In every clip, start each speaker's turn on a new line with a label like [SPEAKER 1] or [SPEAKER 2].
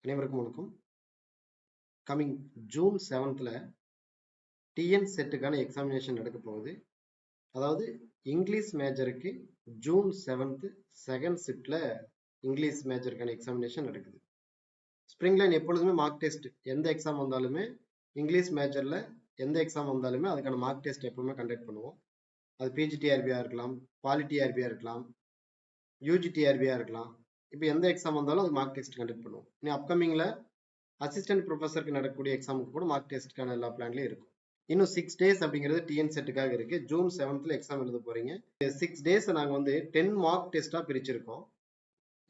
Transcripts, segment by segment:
[SPEAKER 1] அனைவருக்கும் வணக்கம். Coming June 7th TN செட்டுக்கான எக்ஸாமினேஷன் நடக்க போகுது. அதாவது இங்கிலீஷ் மேஜருக்கு ஜூன் 7th செகண்ட் ஷிஃப்ட்ல இங்கிலீஷ் மேஜருக்கான எக்ஸாமினேஷன் நடக்குது. ஸ்ப்ரிங் லைன் எப்பொழுதுமே மார்க் டெஸ்ட் எந்த எக்ஸாம் வந்தாலுமே இங்கிலீஷ் மேஜர்ல எந்த எக்ஸாம் வந்தாலுமே அதுக்கான மார்க் டெஸ்ட் எப்பவுமே கண்டக்ட் பண்ணுவோம். அது பிஜிடிஆர்பியா இருக்கலாம், பாலிடிஆர்பியா இருக்கலாம், யூஜிடிஆர்பியா இருக்கலாம். இப்போ எந்த எக்ஸாம் வந்தாலும் அது மார்க் டெஸ்ட் கண்டக்ட் பண்ணுவோம். இனி அப்கமிங்ல அசிஸ்டன்ட் ப்ரொஃபஸருக்கு நடக்கக்கூடிய எக்ஸாமுக்கு கூட மார்க் டெஸ்ட்டுக்கான எல்லா பிளான்லையும் இருக்கும். இன்னும் 6 days அப்படிங்கிறது டிஎன் செட்டுக்காக இருக்கு. ஜூன் 7th எக்ஸாம் எழுத போறீங்க. 6 days நாங்கள் வந்து 10 மார்க் டெஸ்டா பிரிச்சிருக்கோம்.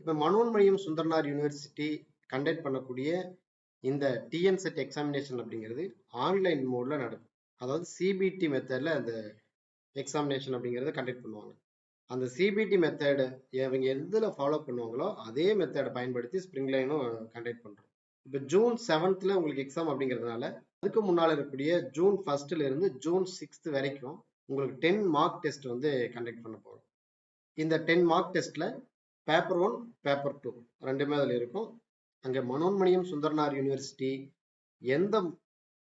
[SPEAKER 1] இப்போ மனோன்மணியம் சுந்தரனார் யூனிவர்சிட்டி கண்டக்ட் பண்ணக்கூடிய இந்த டிஎன் செட் எக்ஸாமினேஷன் அப்படிங்கிறது ஆன்லைன் மோட்ல நடக்கும். அதாவது சிபிடி மெத்தட்ல அந்த எக்ஸாமினேஷன் அப்படிங்கிறத கண்டக்ட் பண்ணுவாங்க. அந்த சிபிடி மெத்தட் இவங்க எதுல ஃபாலோ பண்ணுவாங்களோ அதே மெத்தடை பயன்படுத்தி ஸ்ப்ரிங் லைனும் கண்டக்ட் பண்றோம். இப்போ ஜூன் 7th உங்களுக்கு எக்ஸாம் அப்படிங்கிறதுனால அதுக்கு முன்னால் இருக்கக்கூடிய ஜூன் 1st இருந்து ஜூன் 6th வரைக்கும் உங்களுக்கு 10 மார்க் டெஸ்ட் வந்து கண்டக்ட் பண்ண போறோம். இந்த 10 மார்க் டெஸ்ட்ல பேப்பர் 1 பேப்பர் 2 ரெண்டுமே அதில் இருக்கும். அங்கே மனோன்மணியம் சுந்தரனார் யூனிவர்சிட்டி எந்த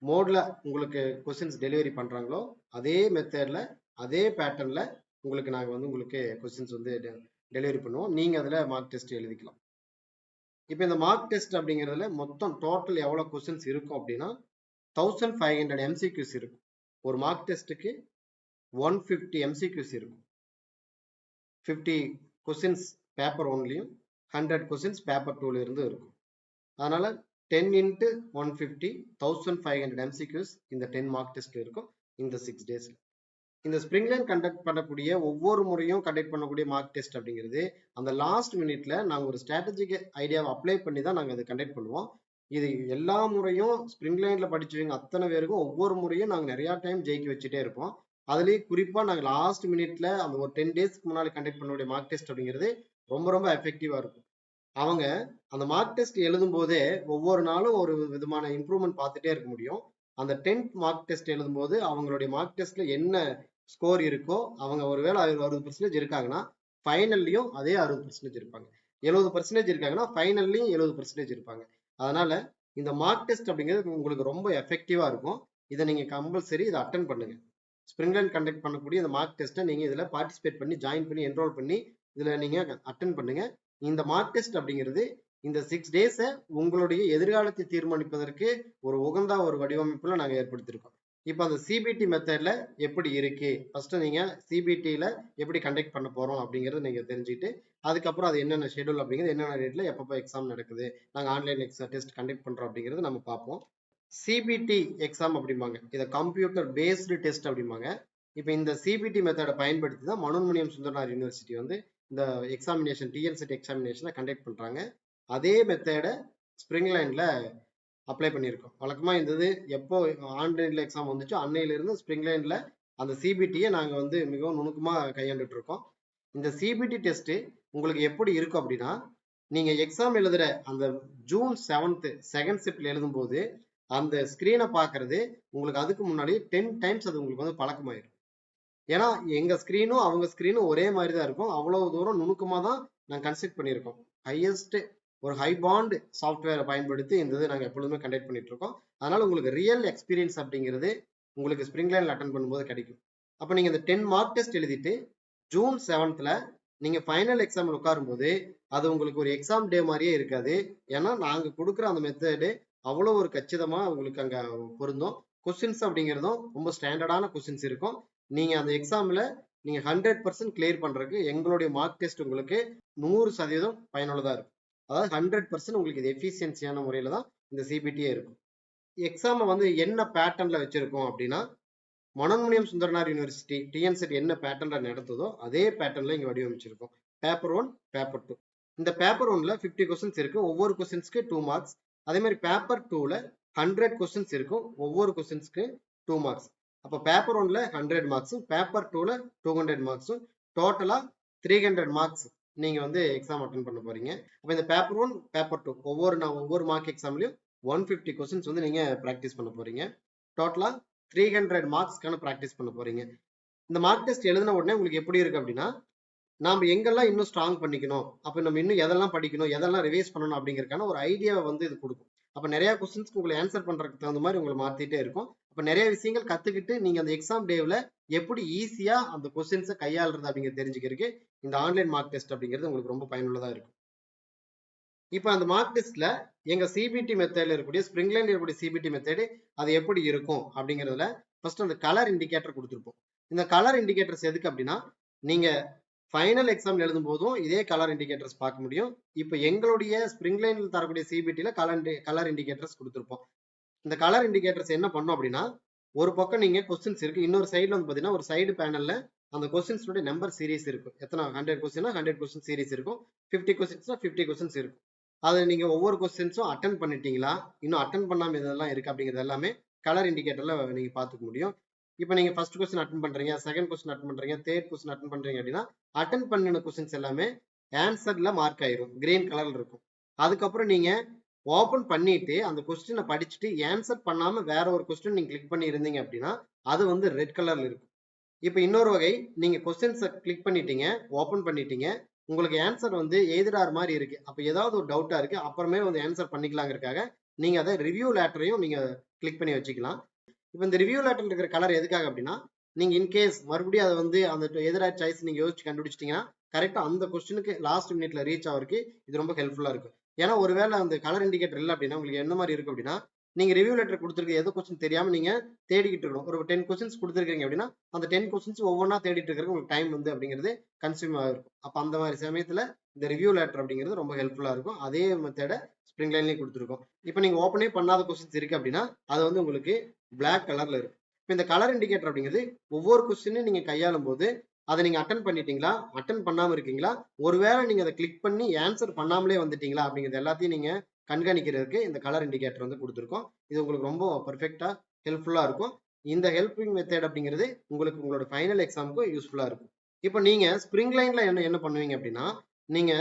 [SPEAKER 1] மோட்ல உங்களுக்கு கொஸ்டின்ஸ் டெலிவரி பண்றாங்களோ அதே மெத்தட்ல அதே பேட்டர்ன்ல உங்களுக்கு நாங்கள் வந்து உங்களுக்கு கொஸ்டின்ஸ் வந்து டெலிவரி பண்ணுவோம். நீங்க அதில் மார்க் டெஸ்ட் எழுதிக்கலாம். இப்போ இந்த மார்க் டெஸ்ட் அப்படிங்கிறதுல மொத்தம் டோட்டல் எவ்வளோ கொஸ்டின்ஸ் இருக்கும் அப்படின்னா 1500 MCQs இருக்கும். ஒரு மார்க் டெஸ்ட்டுக்கு 150 MCQs இருக்கும். 50 கொஸ்டின்ஸ் பேப்பர் 1லையும் 100 கொஸ்டின்ஸ் பேப்பர் 2ல இருந்து இருக்கும். அதனால 10 into 150 1500 MCQs இந்த 10 மார்க் டெஸ்ட் இருக்கும் இந்த 6 days. இந்த ஸ்ப்ரிங் லைன் கண்டக்ட் பண்ணக்கூடிய ஒவ்வொரு முறையும் கண்டக்ட் பண்ணக்கூடிய மார்க் டெஸ்ட் அப்படிங்கிறது அந்த லாஸ்ட் மினிட்ல நாங்கள் ஒரு ஸ்ட்ராட்டஜிக் ஐடியாவை அப்ளை பண்ணி தான் நாங்கள் அதை கண்டக்ட் பண்ணுவோம். இது எல்லா முறையும் ஸ்ப்ரிங் லைன்ல படிச்சவங்க அத்தனை பேருக்கும் ஒவ்வொரு முறையும் நாங்கள் நிறைய டைம் ஜெயிக்க வச்சுட்டே இருப்போம். அதுலேயும் குறிப்பா நாங்கள் லாஸ்ட் மினிட்ல அந்த ஒரு 10 daysக்கு முன்னாடி கண்டக்ட் பண்ணக்கூடிய மார்க் டெஸ்ட் அப்படிங்கிறது ரொம்ப ரொம்ப எஃபெக்டிவா இருக்கும். அவங்க அந்த மார்க் டெஸ்ட் எழுதும் போதே ஒவ்வொரு நாளும் ஒரு விதமான இம்ப்ரூவ்மெண்ட் பார்த்துட்டே இருக்க முடியும். அந்த 10th மார்க் டெஸ்ட் எழுதும் போது அவங்களுடைய மார்க் டெஸ்ட்ல என்ன ஸ்கோர் இருக்கோ அவங்க ஒருவேளை 60% இருக்காங்கன்னா ஃபைனல்லையும் அதே 60% இருப்பாங்க. 70% இருக்காங்கன்னா ஃபைனல்லையும் 70% இருப்பாங்க. அதனால இந்த மார்க் டெஸ்ட் அப்படிங்கிறது உங்களுக்கு ரொம்ப எஃபெக்டிவா இருக்கும். இதை நீங்க கம்பல்சரி இதை அட்டன் பண்ணுங்க. ஸ்ப்ரிங் லைன் கண்டக்ட் பண்ணக்கூடிய இந்த மார்க் டெஸ்ட்டை நீங்க இதுல பார்ட்டிசிபேட் பண்ணி ஜாயின் பண்ணி என்ரோல் பண்ணி இதுல நீங்க அட்டன் பண்ணுங்க. இந்த மார்க் டெஸ்ட் அப்படிங்கிறது இந்த 6 days உங்களுடைய எதிர்காலத்தை தீர்மானிப்பதற்கு ஒரு உகந்த ஒரு வடிவமைப்புல நாங்க ஏற்படுத்தியிருக்கோம். இப்போ அந்த சிபிடி மெத்தட்ல எப்படி இருக்கு ஃபர்ஸ்ட் நீங்க சிபிடில எப்படி கண்டக்ட் பண்ண போறோம் அப்படிங்கறத நீங்க தெரிஞ்சுட்டு அதுக்கப்புறம் அது என்னென்ன ஷெட்யூல் அப்படிங்கிறது என்னென்ன டேட்ல எப்பப்போ எக்ஸாம் நடக்குது நாங்க ஆன்லைன் டெஸ்ட் கண்டக்ட் பண்றோம் அப்படிங்கறது நம்ம பார்ப்போம். சிபிடி எக்ஸாம் அப்படிம்பாங்க, இதை கம்ப்யூட்டர் பேஸ்டு டெஸ்ட் அப்படிம்பாங்க. இப்போ இந்த சிபிடி மெத்தடை பயன்படுத்தி தான் மனோன்மணியம் சுந்தரனார் யூனிவர்சிட்டி வந்து இந்த எக்ஸாமினேஷன் டிஎன் செட் எக்ஸாமினேஷனை கண்டக்ட் பண்றாங்க. அதே மெத்தடை ஸ்ப்ரிங் லைன்ல அப்ளை பண்ணியிருக்கோம். வழக்கமா இருந்தது எப்போ ஆன்லைன்ல எக்ஸாம் வந்துச்சோ அன்னையில இருந்து ஸ்ப்ரிங் லைன்ல அந்த சிபிடியை நாங்க வந்து மிகவும் நுணுக்கமா கையாண்டுட்டு இருக்கோம். இந்த சிபிடி டெஸ்ட் உங்களுக்கு எப்படி இருக்கும் அப்படின்னா நீங்க எக்ஸாம் எழுதுற அந்த ஜூன் 7th செகண்ட் ஷிஃப்ட்ல எழுதும் போது அந்த ஸ்கிரீனை பாக்குறது உங்களுக்கு அதுக்கு முன்னாடி 10 times அது உங்களுக்கு வந்து பழக்கமாயிடும். ஏன்னா எங்க ஸ்கிரீனும் அவங்க ஸ்கிரீனும் ஒரே மாதிரி தான் இருக்கும். அவ்வளவு தூரம் நுணுக்கமா தான் நாங்கள் கன்ஸ்ட்ரக்ட் பண்ணியிருக்கோம். ஹையஸ்ட் ஒரு ஹை பாண்ட் சாஃப்ட்வேரை பயன்படுத்தி இந்த இது நாங்கள் எப்பொழுதுமே கண்டக்ட் பண்ணிட்டு இருக்கோம். அதனால உங்களுக்கு ரியல் எக்ஸ்பீரியன்ஸ் அப்படிங்கிறது உங்களுக்கு ஸ்ப்ரிங் லைன்ல அட்டன் பண்ணும்போது கிடைக்கும். அப்போ நீங்க இந்த 10 மார்க் டெஸ்ட் எழுதிட்டு ஜூன் 7th நீங்க ஃபைனல் எக்ஸாம் உட்காரும் போது அது உங்களுக்கு ஒரு எக்ஸாம் டே மாதிரியே இருக்காது. ஏன்னா நாங்க கொடுக்குற அந்த மெத்தடு அவ்வளோ ஒரு கச்சிதமா உங்களுக்கு அங்க பொருந்தும். கொஸ்டின்ஸ் அப்படிங்கிறதும் ரொம்ப ஸ்டாண்டர்டான கொஸ்டின்ஸ் இருக்கும். நீங்க அந்த எக்ஸாம்ல நீங்க 100% கிளியர் பண்றதுக்கு எங்களுடைய மார்க் டெஸ்ட் உங்களுக்கு 100% பயனுள்ளதா இருக்கும். அதாவது 100% உங்களுக்கு இது எஃபிஷியன்சியான முறையில தான் இந்த சிபிடியே இருக்கும். எக்ஸாம் வந்து என்ன பேட்டர்ன்ல வச்சிருக்கோம் அப்படின்னா Manonmaniam Sundaranar university TN set என்ன பேட்டர்ன்ல நடத்துதோ அதே பேட்டர்ன்ல இங்க வடிவமைச்சிருக்கோம். Paper 1 paper 2. இந்த பேப்பர் 1ல 50 கொஸ்டின்ஸ் இருக்கு. ஒவ்வொரு கொஸ்டின்ஸ்க்கு 2 மார்க்ஸ். அதே மாதிரி பேப்பர் 2ல 100 கொஸ்டின்ஸ் இருக்கும். ஒவ்வொரு கொஸ்டின்ஸ்க்கு 2 மார்க்ஸ். அப்போ பேப்பர் 1ல 100 மார்க்ஸும் பேப்பர் 2ல 200 மார்க்ஸும் டோட்டலா 300 மார்க்ஸ் நீங்க வந்து எக்ஸாம் அட்டன் பண்ண போறீங்க. அப்போ இந்த பேப்பர் 1 பேப்பர் 2 ஒவ்வொரு மார்க் எக்ஸாம்லயும் 150 கொஸ்டின்ஸ் வந்து நீங்க பிராக்டிஸ் பண்ண போறீங்க. டோட்டலா 300 மார்க்ஸ்க்கான பிராக்டிஸ் பண்ண போறீங்க. இந்த மார்க் டெஸ்ட் எழுதின உடனே உங்களுக்கு எப்படி இருக்கு அப்படின்னா நாம எங்கெல்லாம் இன்னும் ஸ்ட்ராங் பண்ணிக்கணும், அப்ப நம்ம இன்னும் எதெல்லாம் படிக்கணும், எதெல்லாம் ரிவைஸ் பண்ணணும் அப்படிங்கறதுக்கான ஒரு ஐடியாவை வந்து இது கொடுக்கும். அப்ப நிறைய கொஸ்டின்ஸ்க்கு உங்களை ஆன்சர் பண்றதுக்கு தகுந்த மாதிரி உங்களை மாத்திட்டே இருக்கும். அப்ப நிறைய விஷயங்கள் கத்துக்கிட்டு நீங்க அந்த எக்ஸாம் டேவ்ல எப்படி ஈஸியா அந்த கொஸ்டின்ஸை கையாளுறது அப்படிங்கிறது தெரிஞ்சுக்கிறதுக்கு இந்த ஆன்லைன் மார்க் டெஸ்ட் அப்படிங்கிறது உங்களுக்கு ரொம்ப பயனுள்ளதா இருக்கும். இப்ப அந்த மார்க் டெஸ்ட்ல எங்க சிபிடி மெத்தட்ல இருக்கக்கூடிய ஸ்ப்ரிங்லைன்ல இருக்கக்கூடிய சிபிடி மெத்தட் அது எப்படி இருக்கும் அப்படிங்கிறதுல ஃபர்ஸ்ட் அந்த கலர் இண்டிகேட்டர் கொடுத்துருப்போம். இந்த கலர் இண்டிகேட்டர்ஸ் எதுக்கு அப்படின்னா, நீங்க ஃபைனல் எக்ஸாம் எழுதும் போதும் இதே கலர் இண்டிகேட்டர்ஸ் பார்க்க முடியும். இப்ப எங்களுடைய ஸ்ப்ரிங்லைன்ல தரக்கூடிய சிபிடில கலர் இண்டிகேட்டர்ஸ் கொடுத்துருப்போம். இந்த கலர் இண்டிகேட்டர்ஸ் என்ன பண்ணும் அப்படின்னா, ஒரு பக்கம் நீங்க கொஸ்டின்ஸ் இருக்கு, இன்னொரு சைடுல வந்து பாத்தீங்கன்னா ஒரு சைடு பேனல்ல அந்த கொஸ்டின்ஸோட நம்பர் சீரிஸ் இருக்கும். எத்தனை 100 கொஸ்டினா 100 கொஸ்டின் சீரிஸ் இருக்கும், 50 கொஸ்டின்ஸ்னா 50 கொஸ்டின்ஸ் இருக்கும். அதை நீங்க ஒவ்வொரு கொஸ்டின்ஸும் அட்டன் பண்ணிட்டீங்களா, இன்னும் அட்டன் பண்ணாம இதெல்லாம் இருக்கு அப்படிங்கிறது எல்லாமே கலர் இண்டிகேட்டர்ல நீங்க பாத்துக்க முடியும். இப்போ நீங்க ஃபர்ஸ்ட் கொஸ்டின் அட்டன் பண்றீங்க, செகண்ட் கொஸ்டின் அட்டன் பண்றீங்க, தேர்ட் கொஸ்டின் அட்டன் பண்றீங்க அப்படின்னா அட்டன் பண்ணின கொஸ்டின்ஸ் எல்லாமே ஆன்சர்ல மார்க் ஆயிரும், கிரீன் கலர்ல இருக்கும். அதுக்கப்புறம் நீங்க ஓபன் பண்ணிட்டு அந்த கொஸ்டினை படிச்சுட்டு ஆன்சர் பண்ணாம வேற ஒரு கொஸ்டின் நீங்க கிளிக் பண்ணி இருந்தீங்க அப்படின்னா அது வந்து ரெட் கலர்ல இருக்கும். இப்போ இன்னொரு வகை, நீங்க கொஸ்டின்ஸை கிளிக் பண்ணிட்டீங்க, ஓபன் பண்ணிட்டீங்க, உங்களுக்கு ஆன்சர் வந்து எய்தரார் மாதிரி இருக்கு, அப்ப ஏதாவது ஒரு டவுட்டா இருக்கு, அப்புறமே வந்து ஆன்சர் பண்ணிக்கலாங்கிறதுக்காக நீங்க அதை ரிவ்யூ லேட்டரையும் நீங்க கிளிக் பண்ணி வச்சுக்கலாம். இப்போ இந்த ரிவ்யூ லேட்டர்ல இருக்கிற கலர் எதுக்காக அப்படின்னா, நீங்க இன்கேஸ் மறுபடியும் அதை வந்து அந்த எதிராக சாய்ஸ் நீங்க யோசிச்சு கண்டுபிடிச்சிட்டீங்கன்னா கரெக்டா அந்த கொஸ்டினுக்கு லாஸ்ட் மினிட்ல ரீச் ஆகிறதுக்கு இது ரொம்ப ஹெல்ப்ஃபுல்லா இருக்கும். ஏன்னா ஒருவேளை அந்த கலர் இண்டிகேட்டர் இல்லை அப்படின்னா உங்களுக்கு என்ன மாதிரி இருக்கும் அப்படின்னா, நீங்க ரிவ்யூ லெட்டர் கொடுத்துருக்க எது கொஸ்டின் தெரியாம நீங்க தேடிக்கிட்டு இருக்கணும். ஒரு 10 கொஸ்டின்ஸ் கொடுத்துருக்கீங்க அப்படின்னா அந்த 10 கொஸ்டின்ஸ் ஒவ்வொன்றா தேடிட்டு இருக்கிறது உங்களுக்கு டைம் வந்து அப்படிங்கிறது கன்சியூம் ஆகிருக்கும். அப்போ அந்த மாதிரி சமயத்துல இந்த ரிவ்யூ லெட்டர் அப்படிங்கிறது ரொம்ப ஹெல்ப்ஃபுல்லா இருக்கும். அதே மெத்தடை ஸ்ப்ரிங் லைன்லயும் கொடுத்துருக்கோம். இப்போ நீங்க ஓப்பனே பண்ணாத கொஸ்டின்ஸ் இருக்கு அப்படின்னா அது வந்து உங்களுக்கு பிளாக் கலர்ல இருக்கும். இப்போ இந்த கலர் இண்டிகேட்டர் அப்படிங்கிறது ஒவ்வொரு கொஸ்டினையும் நீங்க கையாளும் போது அதை நீங்க அட்டன் பண்ணிட்டீங்களா, அட்டன் பண்ணாம இருக்கீங்களா, ஒருவேளை நீங்க அதை கிளிக் பண்ணி ஆன்சர் பண்ணாமலே வந்துட்டீங்களா அப்படிங்கிறது எல்லாத்தையும் நீங்க கண்காணிக்கிறதுக்கு இந்த கலர் இண்டிகேட்டர் வந்து கொடுத்துருக்கோம். இது உங்களுக்கு ரொம்ப பர்ஃபெக்டா ஹெல்ப்ஃபுல்லா இருக்கும். இந்த ஹெல்பிங் மெத்தட் அப்படிங்கிறது உங்களுக்கு உங்களோட ஃபைனல் எக்ஸாமுக்கு யூஸ்ஃபுல்லா இருக்கும். இப்போ நீங்க ஸ்ப்ரிங் லைன்ல என்ன பண்ணுவீங்க அப்படின்னா, நீங்க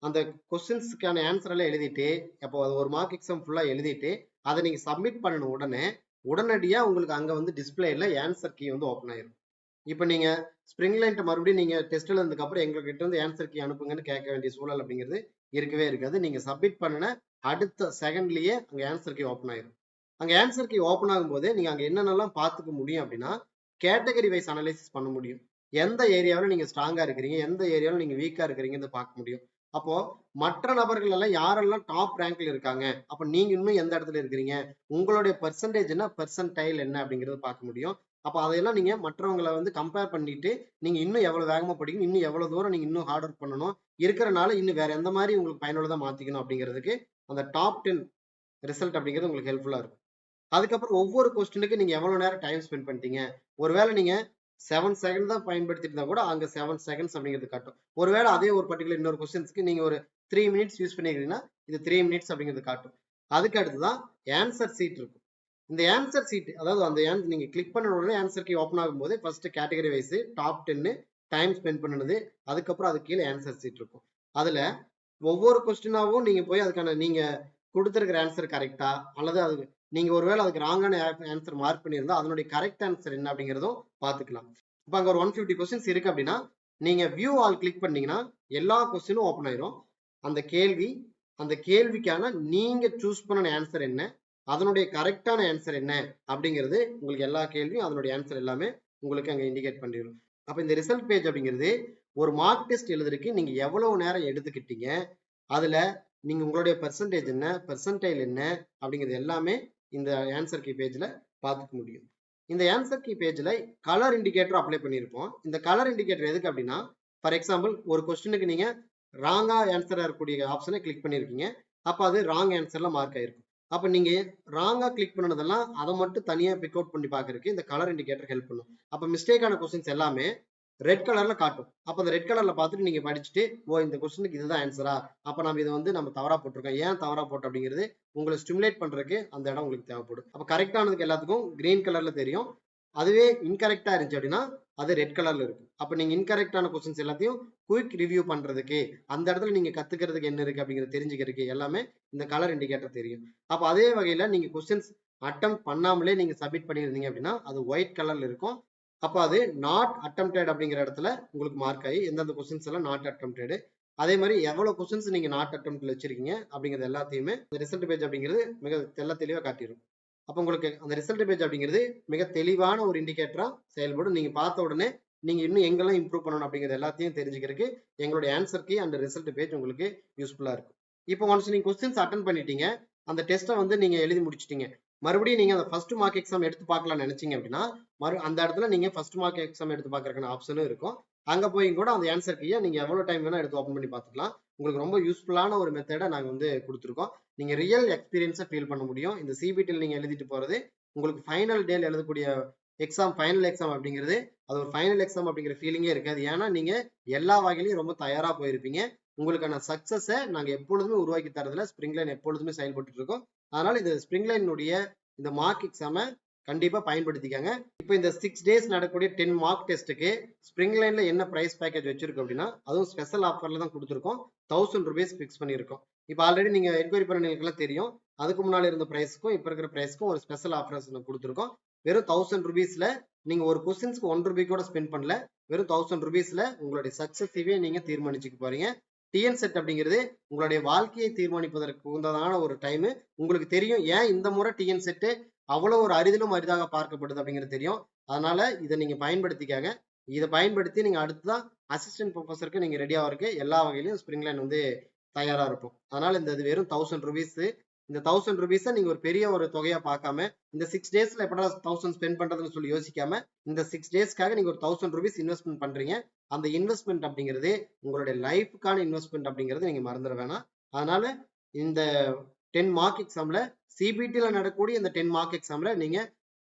[SPEAKER 1] அந்த கொஸ்டின்ஸ்க்கான ஆன்சர் எல்லாம் எழுதிட்டு, அப்போ அது ஒரு மார்க் எக்ஸாம் ஃபுல்லா எழுதிட்டு அதை நீங்க சப்மிட் பண்ணின உடனே உடனடியா உங்களுக்கு அங்க வந்து டிஸ்பிளேல ஆன்சர் கீ வந்து ஓப்பன் ஆயிரும். இப்போ நீங்க ஸ்ப்ரிங் லைன்ட்ட மறுபடியும் நீங்க டெஸ்ட் எழுதுனதுக்கு அப்புறம் எங்ககிட்ட இருந்து ஆன்சர் கீ அனுப்புங்கன்னு கேட்க வேண்டிய சூழல் அப்படிங்கிறது இருக்கவே இருக்காது. நீங்க சப்மிட் பண்ணின அடுத்த செகண்ட்லயே அங்க ஆன்சர் கீ ஓப்பன் ஆயிரும். அங்க ஆன்சர் கீ ஓப்பன் ஆகும்போது நீங்க அங்க என்னென்னலாம் பார்த்துக்க முடியும் அப்படின்னா, கேட்டகரி வைஸ் அனலைசிஸ் பண்ண முடியும். எந்த ஏரியாவில் நீங்க ஸ்ட்ராங்கா இருக்கிறீங்க, எந்த ஏரியாவில் நீங்க வீக்கா இருக்கிறீங்கன்னு பார்க்க முடியும். அப்போ மற்ற நபர்கள் எல்லாம் யாரெல்லாம் டாப் ரேங்க்ல இருக்காங்க, அப்ப நீங்க இன்னும் எந்த இடத்துல இருக்கிறீங்க, உங்களுடைய பெர்சன்டேஜ் என்ன, பெர்சன்டைல் என்ன அப்படிங்கறத பார்க்க முடியும். அப்ப அதையெல்லாம் நீங்க மற்றவங்களை வந்து கம்பேர் பண்ணிட்டு நீங்க இன்னும் எவ்வளவு வேகமா படிக்கணும், இன்னும் எவ்வளவு தூரம் நீங்க இன்னும் ஹார்ட் ஒர்க் பண்ணணும், இருக்கிறனால இன்னும் வேற எந்த மாதிரி உங்களுக்கு பயனுள்ளதா மாத்திக்கணும் அப்படிங்கிறதுக்கு அந்த டாப் 10 ரிசல்ட் அப்படிங்கிறது உங்களுக்கு ஹெல்ப்ஃபுல்லா இருக்கும். அதுக்கப்புறம் ஒவ்வொரு கொஸ்டினுக்கு நீங்க எவ்வளவு நேரம் டைம் ஸ்பெண்ட் பண்ணிட்டீங்க, ஒருவேளை நீங்க 7 செகண்ட் தான் பயன்படுத்திட்டு இருந்தா கூட அங்க 7 செகண்ட்ஸ் அப்படிங்கிறது காட்டும். ஒருவேளை அதே ஒரு பர்டிகுலர் இன்னொரு கொஸ்டின்ஸ்க்கு நீங்க ஒரு 3 மினிட்ஸ் யூஸ் பண்ணிருக்கீங்கன்னா இது 3 மினிட்ஸ் அப்படிங்கிறது காட்டும். அதுக்கு அடுத்துதான் ஆன்சர் சீட் இருக்கும். இந்த ஆன்சர் சீட், அதாவது அந்த நீங்க கிளிக் பண்ண உடனே ஆன்சர் கீ ஓப்பன் ஆகும்போது first category wise top 10 time spend பண்ணுனது, அதுக்கப்புறம் அது கீழே ஆன்சர் சீட் இருக்கும். அதுல ஒவ்வொரு கொஸ்டினாவும் நீங்க போய் அதுக்கான நீங்க கொடுத்திருக்கிற ஆன்சர் கரெக்டா, அல்லது அது நீங்க ஒருவேளை அதுக்கு ராங்கான ஆன்சர் மார்க் பண்ணியிருந்தா அதனுடைய கரெக்ட் ஆன்சர் என்ன அப்படிங்கிறதும் பார்த்துக்கலாம். இப்போ அங்க ஒரு 150 கொஸ்டின்ஸ் இருக்கு அப்படின்னா நீங்க வியூ ஆல் கிளிக் பண்ணீங்கன்னா எல்லா கொஸ்டினும் ஓப்பன் ஆயிரும். அந்த கேள்விக்கான நீங்க சூஸ் பண்ண ஆன்சர் என்ன, அதனுடைய கரெக்டான ஆன்சர் என்ன அப்படிங்கிறது உங்களுக்கு எல்லா கேள்வியும் அதனுடைய ஆன்சர் எல்லாமே உங்களுக்கு அங்க இண்டிகேட் பண்ணிடும். அப்ப இந்த ரிசல்ட் பேஜ் அப்படிங்கிறது ஒரு மார்க் டெஸ்ட் எழுதுறதுக்கு நீங்க எவ்வளவு நேரம் எடுத்துக்கிட்டீங்க, அதுல நீங்க உங்களுடைய பெர்சன்டேஜ் என்ன, பெர்சன்டைல் என்ன அப்படிங்கிறது எல்லாமே இந்த ஆன்சர் கீ பேஜ்ல பார்த்துக்க முடியும். இந்த ஆன்சர் கீ பேஜ்ல கலர் இண்டிகேட்டர் அப்ளை பண்ணியிருப்போம். இந்த கலர் இண்டிகேட்டர் எதுக்கு அப்படின்னா, ஃபார் எக்ஸாம்பிள் ஒரு கொஸ்டினுக்கு நீங்க ராங்கா ஆன்சரா இருக்கக்கூடிய ஆப்ஷனை கிளிக் பண்ணிருக்கீங்க, அப்ப அது ராங் ஆன்சர்ல மார்க் ஆயிருக்கும். அப்ப நீங்க ராங்கா கிளிக் பண்ணதெல்லாம் அதை மட்டும் தனியா பிக் அவுட் பண்ணி பாக்குறதுக்கு இந்த கலர் இண்டிகேட்டர் ஹெல்ப் பண்ணும். அப்ப மிஸ்டேக்கான கொஸ்டின்ஸ் எல்லாமே ரெட் கலர்ல காட்டும். அப்ப அந்த ரெட் கலர்ல பார்த்துட்டு நீங்க படிச்சுட்டு, ஓ இந்த கொஸ்டினுக்கு இதுதான் ஆன்சரா, அப்ப நம்ம இதை வந்து நம்ம தவறா போட்டிருக்கோம், ஏன் தவறா போட்டோம் அப்படிங்கிறது உங்களை ஸ்டிமுலேட் பண்றதுக்கு அந்த இடம் உங்களுக்கு தேவைப்படும். அப்ப கரெக்டானதுக்கு எல்லாத்துக்கும் கிரீன் கலர்ல தெரியும். அதுவே இன்கரெக்டா இருந்துச்சு அப்படின்னா அது ரெட் கலர்ல இருக்கும். அப்ப நீங்க இன்கரெக்டான கொஸ்டின்ஸ் எல்லாத்தையும் குயிக் ரிவ்யூ பண்றதுக்கு, அந்த இடத்துல நீங்க கத்துக்கிறதுக்கு என்ன இருக்கு அப்படிங்கிறது தெரிஞ்சுக்கிறதுக்கு எல்லாமே இந்த கலர் இண்டிகேட்டர் தெரியும். அப்ப அதே வகையில நீங்க கொஸ்டின்ஸ் அட்டம் பண்ணாமலே நீங்க சப்மிட் பண்ணியிருந்தீங்க அப்படின்னா அது ஒயிட் கலர்ல இருக்கும். அப்போ அது நாட் அட்டம்ப்டட் அப்படிங்கிற இடத்துல உங்களுக்கு மார்க் ஆகி எந்தெந்த கொஸ்டின்ஸ் எல்லாம் நாட் அட்டம்ப்டட், அதே மாதிரி எவ்வளவு கொஸ்டின்ஸ் நீங்க நாட் அட்டம்ப்ட்ல வச்சிருக்கீங்க அப்படிங்கிறது எல்லாத்தையுமே ரிசல்ட் பேஜ் அப்படிங்கிறது மிக தெளிவா காட்டிடும். அப்போ உங்களுக்கு அந்த ரிசல்ட் பேஜ் அப்படிங்கிறது மிக தெளிவான ஒரு இண்டிகேட்டரா செயல்படும். நீங்க பார்த்த உடனே நீங்க இன்னும் எங்கெல்லாம் இம்ப்ரூவ் பண்ணணும் அப்படிங்கிறது எல்லாத்தையும் தெரிஞ்சுக்கிறதுக்கு எங்களுடைய answer key and result page உங்களுக்கு யூஸ்ஃபுல்லா இருக்கும். இப்போ ஒன்ஸ் நீங்க கொஸ்டின்ஸ் அட்டன் பண்ணிட்டீங்க, அந்த டெஸ்ட்டை வந்து நீங்க எழுதி முடிச்சிட்டீங்க, மறுபடியும் நீங்க அந்த ஃபர்ஸ்ட் மார்க் எக்ஸாம் எடுத்து பார்க்கலாம்னு நினைச்சீங்க அப்படின்னா அந்த இடத்துல நீங்க ஃபர்ஸ்ட் மார்க் எக்ஸாம் எடுத்து பார்க்கறதுக்கான ஆப்ஷனும் இருக்கும். அங்க போய் கூட அந்த ஆன்சர் கீயை நீங்க எவ்வளவு டைம் வேணா எடுத்து ஓப்பன் பண்ணி பார்த்துக்கலாம். உங்களுக்கு ரொம்ப யூஸ்ஃபுல்லான ஒரு மெத்தடை நாங்க வந்து கொடுத்துருக்கோம். நீங்க ரியல் எக்ஸ்பீரியன்ஸை ஃபீல் பண்ண முடியும். இந்த சிபிடியில் நீங்க எழுதிட்டு போறது உங்களுக்கு ஃபைனல் டேல எழுதக்கூடிய எக்ஸாம், ஃபைனல் எக்ஸாம் அப்படிங்கிறது அது ஒரு ஃபைனல் எக்ஸாம் அப்படிங்கிற ஃபீலிங்கே இருக்காது. ஏன்னா நீங்க எல்லா வகையிலையும் ரொம்ப தயாரா போயிருப்பீங்க. உங்களுக்கான சக்சஸை நாங்க எப்பொழுதுமே உருவாக்கி தரதுல ஸ்ப்ரிங்லைன் எப்பொழுதுமே செயல்பட்டு இருக்கோம். அதனால இந்த ஸ்ப்ரிங்லைனுடைய இந்த மார்க் எக்ஸாமை கண்டிப்பா பயன்படுத்திக்காங்க. இப்போ இந்த 6 டேஸ் நடக்கக்கூடிய 10 மார்க் டெஸ்ட்டுக்கு ஸ்ப்ரிங்லைன்ல என்ன பிரைஸ் பேக்கேஜ் வச்சிருக்கோம் அப்படின்னா அதுவும் ஸ்பெஷல் ஆஃபர்ல தான் கொடுத்துருக்கோம். 1000 rupees ஃபிக்ஸ் பண்ணியிருக்கோம். இப்போ ஆல்ரெடி நீங்க என்கொயரி பண்ணவங்களுக்குலாம் தெரியும், அதுக்கு முன்னாடி இருந்த பிரைஸ்க்கும் இப்போ இருக்கிற பிரைஸ்க்கும் ஒரு ஸ்பெஷல் ஆஃபர்ஸ் கொடுத்துருக்கோம். வெறும் 1000 rupeesல நீங்க ஒரு கொஸ்டின்ஸ்க்கு 1 ரூபாய் கூட ஸ்பெண்ட் பண்ணல, வெறும் 1000 rupeesல உங்களுடைய சக்சஸையே நீங்க தீர்மானிச்சுக்க போறீங்க. டிஎன் செட் அப்படிங்கிறது உங்களுடைய வாழ்க்கையை தீர்மானிப்பதற்கு உகந்ததான ஒரு டைம். உங்களுக்கு தெரியும் ஏன் இந்த முறை டிஎன் செட்டு அவ்வளவு ஒரு அரிதிலும் அரிதாக பார்க்கப்படுது அப்படிங்கிறது தெரியும். அதனால இதை நீங்க பயன்படுத்திக்காங்க. இதை பயன்படுத்தி நீங்க அடுத்ததான் அசிஸ்டன்ட் ப்ரொஃபஸருக்கு நீங்க ரெடி ஆகிறதுக்கு எல்லா வகையிலும் ஸ்ப்ரிங்லைன் வந்து தயாரா இருக்கும். அதனால இந்த இது வெறும் 1000 rupees. இந்த 1000 rupees நீங்க ஒரு பெரிய ஒரு தொகையா பார்க்காம இந்த 6 டேஸ்ல எப்படா 1000 ஸ்பெண்ட் பண்றதுன்னு சொல்லி யோசிக்காம இந்த 6 டேஸ்க்காக நீங்க ஒரு 1000 rupees இன்வெஸ்ட்மெண்ட் பண்றீங்க. அந்த இன்வெஸ்ட்மெண்ட் அப்படிங்கிறது உங்களுடைய லைஃப்க்கான இன்வெஸ்ட்மெண்ட் அப்படிங்கிறது நீங்க மறந்துட வேணாம். அதனால இந்த 10 மார்க் எக்ஸாம்ல சிபிடில நடக்கக்கூடிய இந்த 10 மார்க் எக்ஸாம்ல நீங்க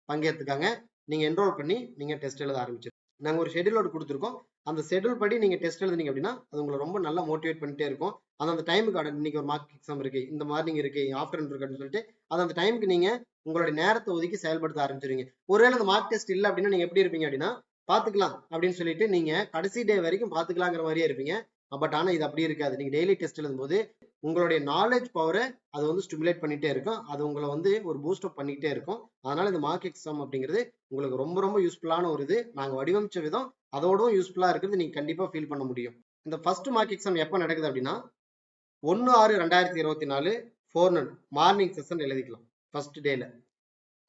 [SPEAKER 1] பங்கேற்றுக்காங்க. நீங்க என்ரோல் பண்ணி நீங்க டெஸ்ட் எழுத ஆரம்பிச்சிருக்கோம். நாங்க ஒரு ஷெட்யூலோடு கொடுத்துருக்கோம். அந்த ஷெட்யூல் படி நீங்க டெஸ்ட் எழுதுனீங்க அப்படின்னா அது உங்களை ரொம்ப நல்லா மோட்டிவேட் பண்ணிட்டே இருக்கும். அந்த டைமுக்கு இன்னைக்கு ஒரு மார்க் எக்ஸாம் இருக்கு, இந்த மார்னிங் இருக்கு, ஆஃப்டர்நூன் இருக்குன்னு சொல்லிட்டு அந்த டைமுக்கு நீங்க உங்களுடைய நேரத்தை ஒதுக்கி செயல்படுத்த ஆரம்பிச்சிருவீங்க. ஒருவேளை அந்த மார்க் டெஸ்ட் இல்லை அப்படின்னா நீங்க எப்படி இருப்பீங்க அப்படின்னா பாத்துக்கலாம் அப்படின்னு சொல்லிட்டு நீங்க கடைசி டே வரைக்கும் பாத்துக்கலாங்கிற மாதிரியே இருப்பீங்க. பட் ஆனா இது அப்படி இருக்காது. நீங்க டெய்லி டெஸ்ட் எழுதும்போது உங்களுடைய நாலேஜ் பவரை அது வந்து ஸ்டிமுலேட் பண்ணிட்டே இருக்கும். அது உங்களை வந்து ஒரு பூஸ்ட் அப் பண்ணிக்கிட்டே இருக்கும். அதனால இந்த மார்க் எக்ஸாம் அப்படிங்கிறது உங்களுக்கு ரொம்ப ரொம்ப யூஸ்ஃபுல்லான ஒரு இது. நாங்க வடிவமைச்ச விதம் அதோடவும் யூஸ்ஃபுல்லா இருக்கிறது நீங்க கண்டிப்பா ஃபீல் பண்ண முடியும். இந்த ஃபர்ஸ்ட் மார்க் எக்ஸாம் எப்போ நடக்குது அப்படின்னா 1/6/2024 forenoon மார்னிங் செஷன் எழுதிக்கலாம் ஃபர்ஸ்ட் டேல.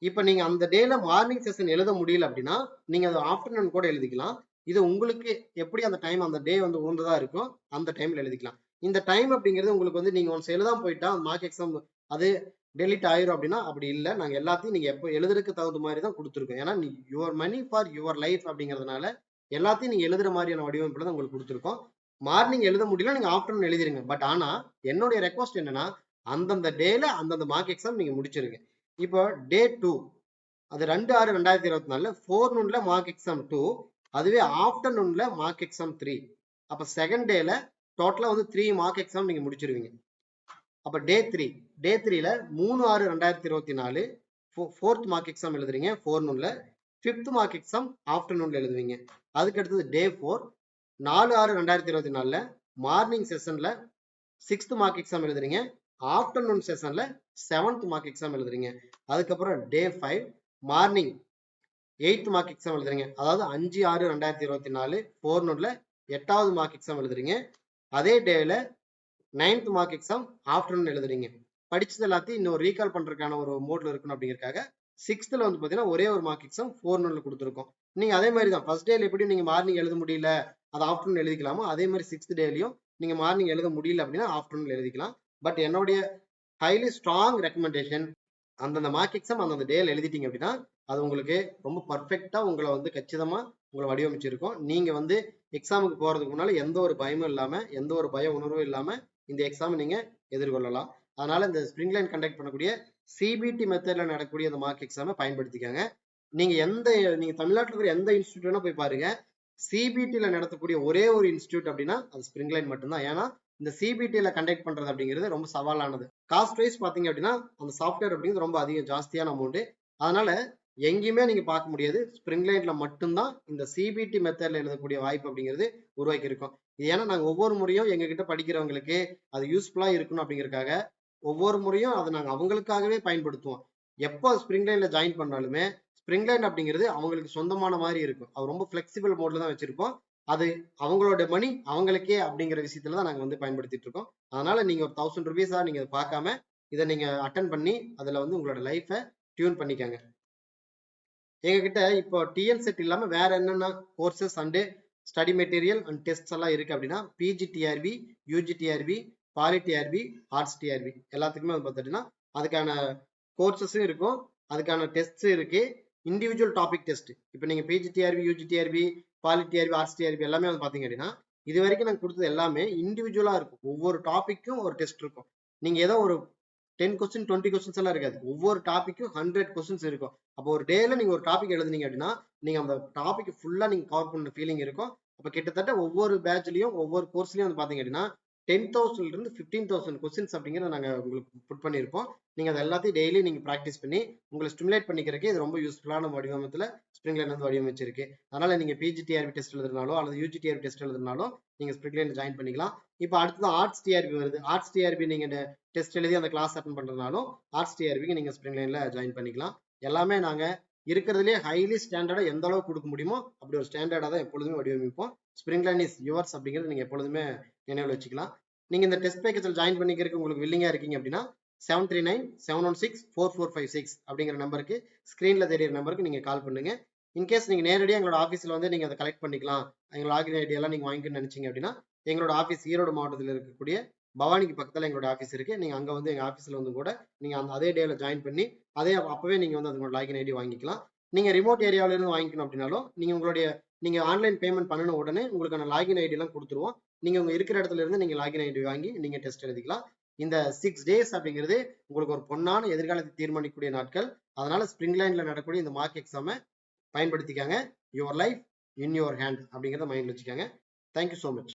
[SPEAKER 1] இப்போ நீங்க அந்த டேல மார்னிங் செஷன் எழுத முடியல அப்படின்னா நீங்க அது ஆஃப்டர்நூன் கூட எழுதிக்கலாம். இது உங்களுக்கு எப்படி அந்த டைம் அந்த டே வந்து உகந்ததா இருக்கும் அந்த டைம்ல எழுதிக்கலாம். இந்த டைம் அப்படிங்கிறது உங்களுக்கு வந்து நீங்க ஒன்ஸ் எழுதாம போயிட்டா மார்க் எக்ஸாம் அது டெலிட் ஆயிரும் அப்படின்னா அப்படி இல்லை. நாங்க எல்லாத்தையும் நீங்க எப்போ எழுதுறதுக்கு தகுந்த மாதிரி தான் கொடுத்துருக்கோம். ஏன்னா your money for your life அப்படிங்கிறதுனால எல்லாத்தையும் நீங்க எழுதுற மாதிரியான வடிவமைப்புல தான் உங்களுக்கு கொடுத்துருக்கோம். மார்னிங் எழுத முடியல நீங்க ஆஃப்டர்நூன் எழுதிருங்க. பட் ஆனா என்னுடைய ரெக்வஸ்ட் என்னன்னா அந்தந்த டேல அந்தந்த மார்க் எக்ஸாம் நீங்க முடிச்சிருங்க. இப்போ டே 2 அது 2/6/2024 forenoonல மார்க் எக்ஸாம் 2, அதுவே ஆஃப்டர்நூன்ல மார்க் எக்ஸாம் 3. அப்ப செகண்ட் டேல டோட்டலா வந்து 3 மார்க் எக்ஸாம் நீங்க முடிச்சிருவீங்க. அப்ப டே 3ல 3/6/2024 4th மார்க் எக்ஸாம் எழுதுறீங்க forenoonல, 5th மார்க் எக்ஸாம் ஆஃப்டர்நூன்ல எழுதுவீங்க. அதுக்கு அடுத்தது டே 4 4/6/2024 மார்னிங் செஷன்ல 6th மார்க் எக்ஸாம் எழுதுறீங்க, ஆஃப்டர்நூன் செஷன்ல 7th மார்க் எக்ஸாம் எழுதுறீங்க. அதுக்கப்புறம் டே 5 மார்னிங் 8th மார்க் எக்ஸாம் எழுதுறீங்க. அதாவது 5/6/2024 forenoonல 8வது மார்க் எக்ஸாம் எழுதுறீங்க. அதே டேல 9th மார்க் எக்ஸாம் ஆஃப்டர்நூன் எழுதுறீங்க. படிச்சது எல்லாத்தையும் இன்னும் ரீகால் பண்றதுக்கான ஒரு மோட்ல இருக்கணும் அப்படிங்கறக்காக 6th வந்து பாத்தீங்கன்னா ஒரே ஒரு மார்க் எக்ஸாம் forenoonல கொடுத்துருக்கோம். நீங்க அதே மாதிரி தான் ஃபர்ஸ்ட் டேல எப்படி நீங்க மார்னிங் எழுத முடியல அது ஆஃப்டர்நூன் எழுதிக்கலாமோ அதே மாதிரி 6th டேலயும் நீங்க மார்னிங் எழுத முடியல அப்படின்னா ஆஃப்டர்நூன் எழுதிக்கலாம். பட் என்னுடைய ஹைலி ஸ்ட்ராங் ரெக்கமெண்டேஷன் அந்தந்த மார்க் எக்ஸாம் அந்தந்த டேல எழுதிட்டீங்க அப்படின்னா அது உங்களுக்கு ரொம்ப பர்ஃபெக்டா உங்களை வந்து கச்சிதமா உங்களை வடிவமைச்சிருக்கும். நீங்க வந்து எக்ஸாமுக்கு போறதுக்கு முன்னால எந்த ஒரு பயமும் இல்லாம எந்த ஒரு பய உணர்வும் இல்லாம இந்த எக்ஸாம் நீங்க எதிர்கொள்ளலாம். அதனால இந்த ஸ்ப்ரிங்லைன் கண்டக்ட் பண்ணக்கூடிய சிபிடி மெத்தட்ல நடக்கக்கூடிய இந்த மார்க் எக்ஸாமை பயன்படுத்திக்காங்க. நீங்க தமிழ்நாட்டில் இருக்கிற எந்த இன்ஸ்டியூட் வேணா போய் பாருங்க, சிபிடில நடத்தக்கூடிய ஒரே ஒரு இன்ஸ்டியூட் அப்படின்னா அது ஸ்ப்ரிங்லைன் மட்டும்தான். ஏன்னா இந்த சிபிடில கண்டக்ட் பண்றது அப்படிங்கிறது ரொம்ப சவாலானது. காஸ்ட் வைஸ் பாத்தீங்க அப்படின்னா அந்த சாஃப்ட்வேர் அப்படிங்கிறது ரொம்ப அதிகம் ஜாஸ்தியான அமௌண்ட். அதனால எங்கேயுமே நீங்க பார்க்க முடியாது, ஸ்ப்ரிங்லைன்ல மட்டும்தான் இந்த சிபிடி மெத்தட்ல எழுதக்கூடிய வாய்ப்பு அப்படிங்கிறது உருவாக்கி இருக்கும். ஏன்னா நாங்க ஒவ்வொரு முறையும் எங்க கிட்ட படிக்கிறவங்களுக்கு அது யூஸ்ஃபுல்லா இருக்கணும் அப்படிங்கறதுக்காக ஒவ்வொரு முறையும் அதை நாங்க அவங்களுக்காகவே பயன்படுத்துவோம். எப்போ ஸ்ப்ரிங் லைன்ல ஜாயின் பண்ணாலுமே ஸ்ப்ரிங் லைன் அப்படிங்கிறது அவங்களுக்கு சொந்தமான மாதிரி இருக்கும். அது ரொம்ப ஃபிளெக்சிபிள் மோட்ல தான் வச்சிருப்போம். அது அவங்களோட மணி அவங்களுக்கே அப்படிங்கிற விஷயத்துல தான் நாங்க வந்து பயன்படுத்திட்டு இருக்கோம். அதனால நீங்க ஒரு 1000 ருபீஸா நீங்க பார்க்காம இதை நீங்க அட்டன் பண்ணி அதுல வந்து உங்களோட லைஃபை டியூன் பண்ணிக்கங்க. எங்ககிட்ட இப்போ டிஎன் செட் இல்லாம வேற என்னென்ன courses and study material and test எல்லாம் இருக்கு அப்படின்னா பிஜிடிஆர்பி, யூஜிடிஆர்பி, பாலிடிஆர்பி, ஆர்ட்ஸ் டிஆர்பி எல்லாத்துக்குமே வந்து பார்த்துட்டீங்கன்னா அதுக்கான கோர்சஸும் இருக்கும், அதுக்கான டெஸ்ட் இருக்கு, இண்டிவிஜுவல் டாபிக் டெஸ்ட். இப்போ நீங்க பிஜிடிஆர்பி, யூஜிடிஆர்பி, பாலிடிஆர்பி, ஆர்ட்ஸ் டிஆர்பி எல்லாமே வந்து பாத்தீங்க அப்படின்னா இது வரைக்கும் நாங்கள் கொடுத்தது எல்லாமே இண்டிவிஜுவலா இருக்கும். ஒவ்வொரு டாபிக்கும் ஒரு டெஸ்ட் இருக்கும். நீங்க ஏதோ ஒரு 10 கொஸ்டின் 20 கொஸ்டின்ஸ் எல்லாம் இருக்காது. ஒவ்வொரு டாபிக்கும் 100 கொஸ்டின்ஸ் இருக்கும். அப்போ ஒரு டேல நீங்க ஒரு டாபிக் எழுதுனீங்க அப்படின்னா நீங்க அந்த டாபிக் ஃபுல்லா நீங்க கவர் பண்ண ஃபீலிங் இருக்கும். அப்ப கிட்டத்தட்ட ஒவ்வொரு பேட்ச்லயும் ஒவ்வொரு கோர்ஸ்லயும் வந்து பாத்தீங்க அப்படின்னா 10,000 இருந்து 15,000 கொஸ்டின்ஸ் அப்படிங்கிறத நாங்க உங்களுக்கு புட் பண்ணியிருப்போம். நீங்க அதை எல்லாத்தையும் டெய்லி நீங்க ப்ராக்டிஸ் பண்ணி உங்களை ஸ்டிமுலேட் பண்ணிக்கிறதுக்கு இது ரொம்ப யூஸ்ஃபுல்லான வடிவமைத்துல ஸ்ப்ரிங் லைன் வந்து வடிவமைச்சிருக்கு. அதனால நீங்க பிஜிடிஆர்பி டெஸ்ட் எழுதுனாலோ அல்லது யூஜிடிஆர்பி டெஸ்ட் எழுதுனாலோ நீங்க ஸ்ப்ரிங் லைன்ல ஜாயின் பண்ணிக்கலாம். இப்போ அடுத்தது ஆர்ட்ஸ் டிஆர்பி வருது. ஆர்ட்ஸ் டிஆர்பி நீங்க டெஸ்ட் எழுதி அந்த கிளாஸ் அட்டன் பண்றதுனாலும் ஆர்ட்ஸ் டிஆர்பிக்கு நீங்க ஸ்ப்ரிங் லைன்ல ஜாயின் பண்ணிக்கலாம். எல்லாமே நாங்க இருக்கிறதுலே ஹைலி ஸ்டாண்டர்டா எந்த அளவுக்கு கொடுக்க முடியுமோ அப்படி ஒரு ஸ்டாண்டர்டா தான் எப்பொழுதுமே வடிவமைப்போம். ஸ்ப்ரிங் லைன் இஸ் யுவர்ஸ் அப்படிங்கிறது நீங்க எப்பொழுதுமே நினைவில் வச்சுக்கலாம். நீங்க இந்த டெஸ்ட் பேக்கேஜில் ஜாயின் பண்ணிக்கிறதுக்கு உங்களுக்கு வில்லிங்கா இருக்கீங்க அப்படின்னா 739-716-4456 அப்படிங்கிற நம்பருக்கு ஸ்கிரீன்ல தெரியிற நம்பருக்கு நீங்க கால் பண்ணுங்க. இன்கேஸ் நீங்க நேரடியாக எங்களோட ஆஃபீஸ்ல வந்து நீங்க அதை கலெக்ட் பண்ணிக்கலாம், எங்களோட லாகின் ஐடி எல்லாம் நீங்க வாங்கிக்கணும்னு நினைச்சீங்க அப்படின்னா எங்களோட ஆஃபீஸ் ஈரோடு மாவட்டத்தில் இருக்கக்கூடிய பவானிக்கு பக்கத்துல எங்களோட ஆஃபீஸ் இருக்கு. நீங்க அங்க வந்து எங்க ஆஃபீஸ்ல வந்து கூட நீங்க அந்த அதே டேல ஜாயின் பண்ணி அப்பவே நீங்க வந்து அதோட லாகின் ஐடி வாங்கிக்கலாம். நீங்க ரிமோட் ஏரியாவில இருந்து வாங்கிக்கணும் அப்படின்னாலும் நீங்க ஆன்லைன் பேமெண்ட் பண்ணின உடனே உங்களுக்கான லாகின் ஐடி எல்லாம் கொடுத்துருவோம். நீங்க உங்க இருக்கிற இடத்துல இருந்து நீங்க லாகின் ஐடி வாங்கி நீங்க டெஸ்ட் எழுதிக்கலாம். இந்த 6 days அப்படிங்கிறது உங்களுக்கு ஒரு பொன்னான எதிர்காலத்தை தீர்மானிக்கக்கூடிய நாட்கள். அதனால ஸ்ப்ரிங் லைன்ல நடக்கக்கூடிய இந்த மார்க் எக்ஸாமை பயன்படுத்திக்காங்க. Your life in your hand அப்படிங்கிறத மைண்ட்ல வச்சுக்காங்க. Thank you so much.